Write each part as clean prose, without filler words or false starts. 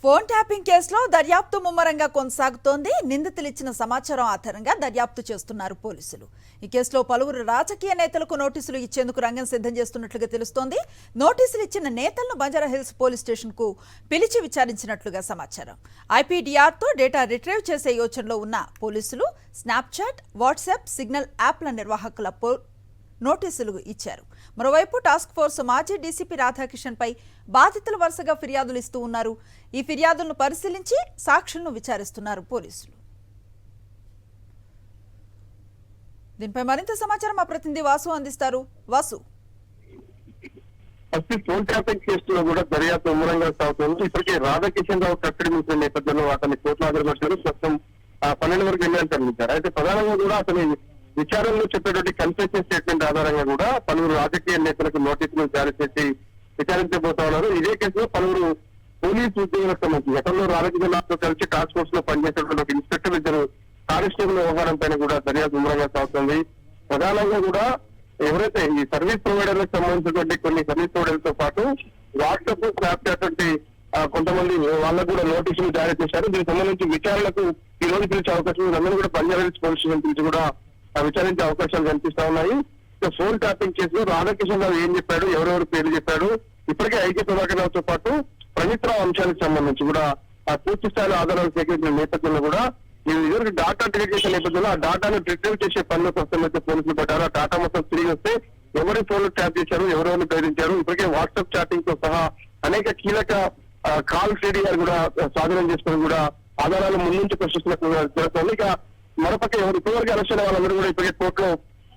Phone tapping కేసులో దర్యాప్తు ముమ్మరంగా కొనసాగుతోంది. నిందితులు ఇచ్చిన సమాచారం ఆధారంగా దర్యాప్తు చేస్తున్నారు పోలీసులు. ఈ కేసులో పలువురు రాజకీయ నేతలకు నోటీసులు ఇచ్చేందుకు రంగం సిద్ధం చేస్తున్నట్లుగా తెలుస్తోంది. నోటీసులు ఇచ్చిన నేతలను బంజారాహిల్స్ పోలీస్ స్టేషన్ కు పిలిచి విచారించినట్లుగా సమాచారం. ఐపీడీఆర్తో డేటా రిట్రీవ్ చేసే యోచనలో ఉన్న పోలీసులు స్నాప్చాట్, వాట్సాప్, సిగ్నల్ యాప్ల నిర్వాహకుల నోటీసులు ఇచ్చారు. మరోవైపు టాస్క్ ఫోర్స్ మాజీ డీసీపీ రాధాకిషన్ పై బాధితులు వరుసగా ఫిర్యాదులు ఇస్తూ ఉన్నారు. ఈ ఫిర్యాదులను పరిశీలించి సాక్షులను విచారిస్తున్నారు పోలీసులు. దీనిపై మరింత సమాచారం మా ప్రతినిధి వాసు అందిస్తారు. వాసు, ఫోన్ ట్యాపింగ్ కేసులో కూడా దర్యాప్తు ముమ్మరంగా సాగుతుంది. ఇప్పటికే రాధాకిషన్ రావు కట్టడి మించిన నేపథ్యంలో అతన్ని కోర్టులో హాజరుపరిచారు. ప్రస్తుతం 12 వరకు రిమాండ్ తరలించారు. అయితే ప్రధానంగా కూడా అతని విచారణలో చెప్పేటువంటి కన్ఫెషన్ స్టేట్మెంట్ ఆధారంగా కూడా పలువురు రాజకీయ నేతలకు నోటీసులు జారీ చేసి విచారించబోతా ఉన్నారు. ఇదే కేసులో పలువురు పోలీసు ఉద్యోగులకు సంబంధించి గతంలో రాజకీయాలతో కలిసి టాస్క్ ఫోర్స్ లో పనిచేసేటువంటి ఒక ఇన్స్పెక్టర్ ఇద్దరు కానిస్టేబుల్ వ్యవహారం పైన కూడా దర్యాప్తు ముమ్మరంగా సాగుతుంది. ప్రధానంగా కూడా ఎవరైతే ఈ సర్వీస్ ప్రొవైడర్లకు సంబంధించినటువంటి కొన్ని సర్వీస్ ప్రొవైడర్లతో పాటు వాట్సాప్, స్నాప్చాట్ వంటి కొంతమంది వాళ్ళకు కూడా నోటీసులు జారీ చేశారు. దీనికి సంబంధించి విచారణకు ఈ రోజు పిలిచే అవకాశం ఉంది. అందరూ కూడా బంజారాహిల్స్ పోలీస్ స్టేషన్ పిలిచి కూడా విచారించే అవకాశాలు కనిపిస్తా ఉన్నాయి. ఫోన్ ట్యాపింగ్ కేసులో రాధాకిషన్ రావు ఏం చెప్పాడు, ఎవరెవరు పేర్లు చెప్పాడు, ఇప్పటికే ఐకే ప్రభాకర్ రావుతో పాటు ప్రణీత్ రావు అంశాలకు సంబంధించి కూడా పూర్తి స్థాయిలో ఆధారాలు సేకరించిన నేపథ్యంలో కూడా ఈ డాటా డిలీట్ చేసే నేపథ్యంలో ఆ డాటాను రిట్రీవ్ చేసే పనిలో ప్రస్తుతం పోలీసులు పడ్డారు. ఆ డాటా మొత్తం తిరిగి వస్తే ఎవరి ఫోన్లు ట్యాప్ చేశారు, ఎవరెవరిని బెదిరించారు, ఇప్పటికే వాట్సాప్ చాటింగ్ తో సహా అనేక కీలక కాల్ సిడిఆర్ కూడా స్వాధీనం చేసుకుని కూడా ఆధారాలు ముందుంచి ప్రశ్నిస్తున్నట్టు జరుగుతుంది. ఇక మరోపక్క ఇప్పటివరకు అరెస్ట్ అయిన వాళ్ళందరూ కూడా ఇప్పటికే కోర్టులో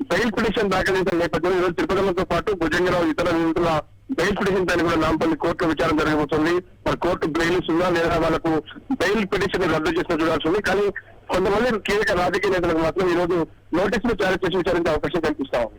బెయిల్ పిటిషన్ దాఖలు చేసిన నేపథ్యంలో ఈరోజు తిరుపతితో పాటు భుజంగరావు ఇతర నిందితుల బెయిల్ పిటిషన్ పైన కూడా నాంపల్లి కోర్టులో విచారణ జరగబోతుంది. మరి కోర్టు బెయిల్ ఇస్తుందా లేదా వాళ్ళకు బెయిల్ పిటిషన్ రద్దు చేసిన చూడాల్సి ఉంది. కానీ కొంతమంది కీలక రాజకీయ నేతలకు మాత్రం ఈ రోజు నోటీసులు జారీ చేసి విచారించే అవకాశం కనిపిస్తా ఉంది.